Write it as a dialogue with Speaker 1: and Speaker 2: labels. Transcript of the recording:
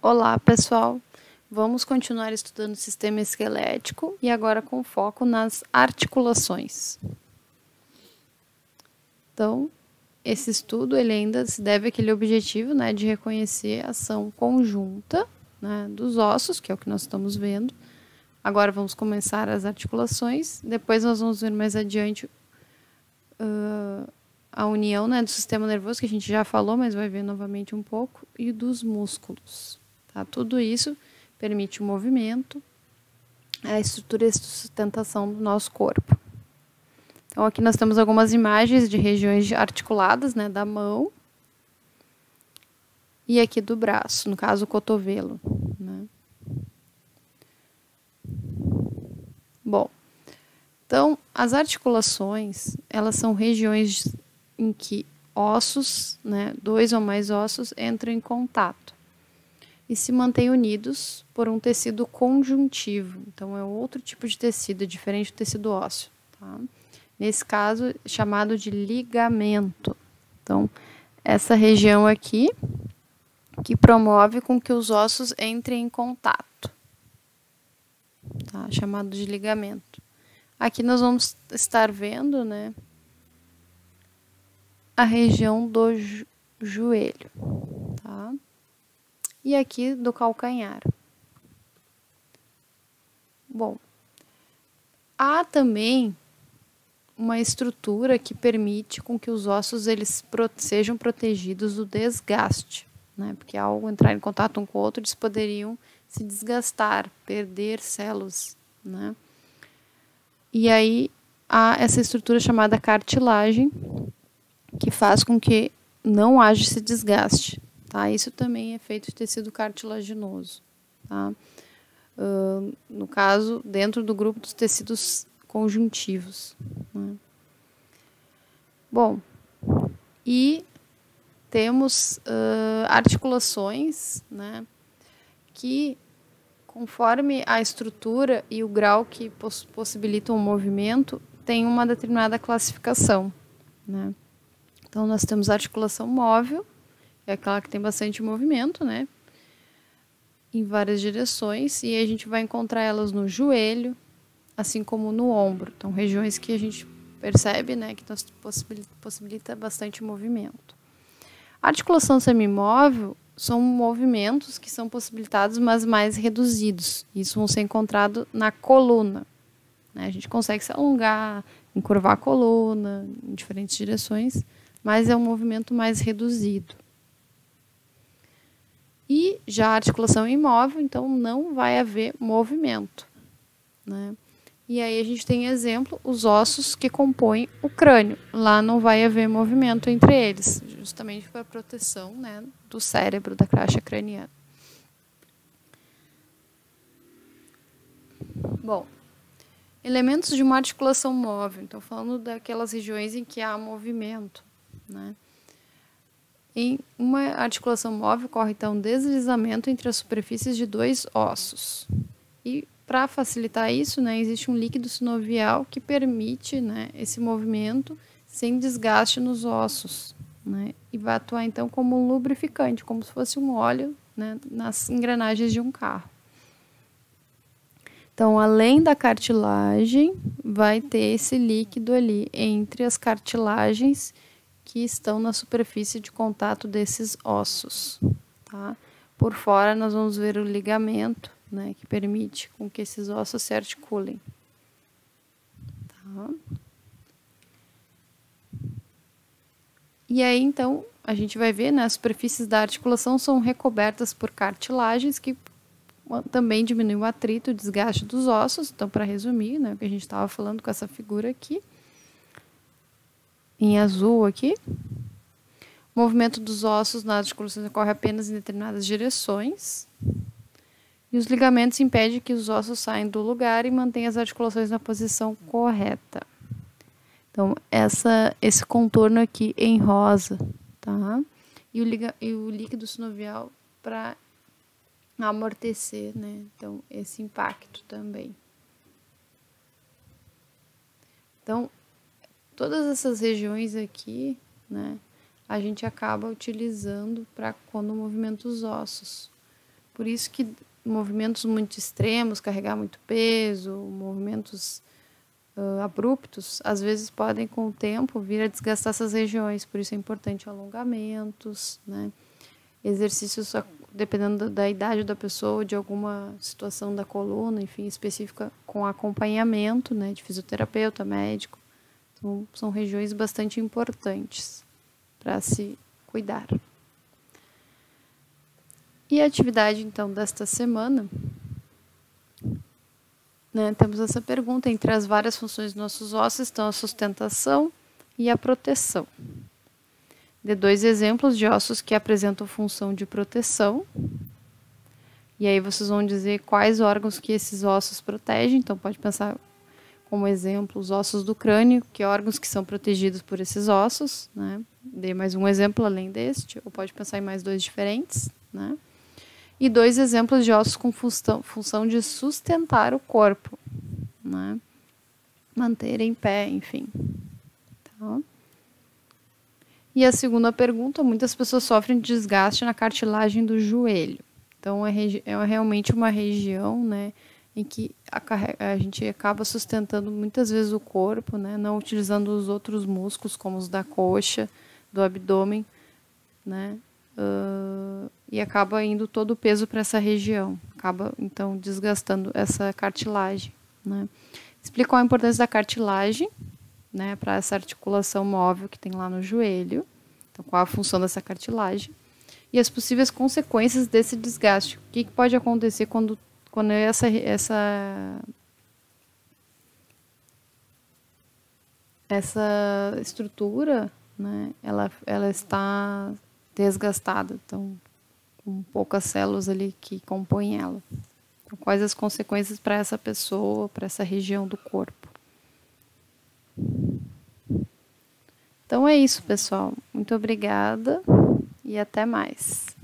Speaker 1: Olá, pessoal! Vamos continuar estudando o sistema esquelético e agora com foco nas articulações. Então, esse estudo ele ainda se deve àquele objetivo, né, de reconhecer a ação conjunta, né, dos ossos, que é o que nós estamos vendo. Agora vamos começar as articulações, depois nós vamos ver mais adiante a união, né, do sistema nervoso, que a gente já falou, mas vai ver novamente um pouco, e dos músculos. Tá? Tudo isso permite o movimento, a estrutura e a sustentação do nosso corpo. Então, aqui nós temos algumas imagens de regiões articuladas, né, da mão e aqui do braço, no caso o cotovelo. Né? Bom, então as articulações, elas são regiões em que ossos, né, dois ou mais ossos, entram em contato e se mantêm unidos por um tecido conjuntivo. Então, é outro tipo de tecido, diferente do tecido ósseo. Tá? Nesse caso, chamado de ligamento. Então, essa região aqui, que promove com que os ossos entrem em contato. Tá? Chamado de ligamento. Aqui nós vamos estar vendo, né, a região do joelho. Tá? E aqui do calcanhar. Bom, há também uma estrutura que permite com que os ossos eles sejam protegidos do desgaste, né? Porque ao entrar em contato um com o outro, eles poderiam se desgastar, perder células, né? E aí há essa estrutura chamada cartilagem, que faz com que não haja esse desgaste. Tá? Isso também é feito de tecido cartilaginoso. Tá? No caso, dentro do grupo dos tecidos conjuntivos. Né? Bom, e temos articulações, né, que, conforme a estrutura e o grau que possibilitam o movimento, tem uma determinada classificação. Né? Então, nós temos a articulação móvel, é aquela que tem bastante movimento, né? Em várias direções, e a gente vai encontrar elas no joelho, assim como no ombro. Então, regiões que a gente percebe, né, que possibilita bastante movimento. A articulação semimóvel são movimentos que são possibilitados, mas mais reduzidos. Isso vão ser encontrados na coluna. Né? A gente consegue se alongar, encurvar a coluna em diferentes direções, mas é um movimento mais reduzido. E já a articulação imóvel, então não vai haver movimento. Né? E aí a gente tem exemplo, os ossos que compõem o crânio. Lá não vai haver movimento entre eles, justamente para a proteção, né, do cérebro, da caixa craniana. Bom, elementos de uma articulação móvel. Então, falando daquelas regiões em que há movimento. Né? Em uma articulação móvel, ocorre então um deslizamento entre as superfícies de dois ossos. E para facilitar isso, né, existe um líquido sinovial que permite, né, esse movimento sem desgaste nos ossos. Né, e vai atuar então como um lubrificante, como se fosse um óleo, né, nas engrenagens de um carro. Então, além da cartilagem, vai ter esse líquido ali entre as cartilagens que estão na superfície de contato desses ossos. Tá? Por fora, nós vamos ver o ligamento, né, que permite com que esses ossos se articulem. Tá? E aí, então, a gente vai ver, né, as superfícies da articulação são recobertas por cartilagens que também diminuem o atrito, o desgaste dos ossos. Então, para resumir, né, o que a gente estava falando com essa figura aqui, em azul aqui, o movimento dos ossos nas articulações ocorre apenas em determinadas direções. E os ligamentos impedem que os ossos saiam do lugar e mantêm as articulações na posição correta. Então, esse contorno aqui em rosa, tá? E o líquido sinovial para amortecer, né? Então, esse impacto também. Então, todas essas regiões aqui, né, a gente acaba utilizando para quando movimenta os ossos. Por isso que movimentos muito extremos, carregar muito peso, movimentos abruptos, às vezes podem com o tempo vir a desgastar essas regiões. Por isso é importante alongamentos, né? Exercícios dependendo da idade da pessoa, de alguma situação da coluna, enfim, específica, com acompanhamento, né, de fisioterapeuta, médico. Então, são regiões bastante importantes para se cuidar. E a atividade, então, desta semana, né, temos essa pergunta: entre as várias funções dos nossos ossos estão a sustentação e a proteção. Dê 2 exemplos de ossos que apresentam função de proteção. E aí vocês vão dizer quais órgãos que esses ossos protegem. Então, pode pensar como exemplo os ossos do crânio, que órgãos que são protegidos por esses ossos, né? Dê mais um exemplo além deste, ou pode pensar em mais 2 diferentes, né? E 2 exemplos de ossos com função de sustentar o corpo, né? Manter em pé, enfim. Tá? E a segunda pergunta: muitas pessoas sofrem de desgaste na cartilagem do joelho. Então, é realmente uma região, né, em que a gente acaba sustentando muitas vezes o corpo, né, não utilizando os outros músculos, como os da coxa, do abdômen, né, e acaba indo todo o peso para essa região. Acaba, então, desgastando essa cartilagem, né. Explico a importância da cartilagem, né, para essa articulação móvel que tem lá no joelho. Então, qual a função dessa cartilagem? E as possíveis consequências desse desgaste. O que pode acontecer quando essa estrutura, né, ela está desgastada, então, com poucas células ali que compõem ela. Então, quais as consequências para essa pessoa, para essa região do corpo? Então é isso, pessoal. Muito obrigada e até mais.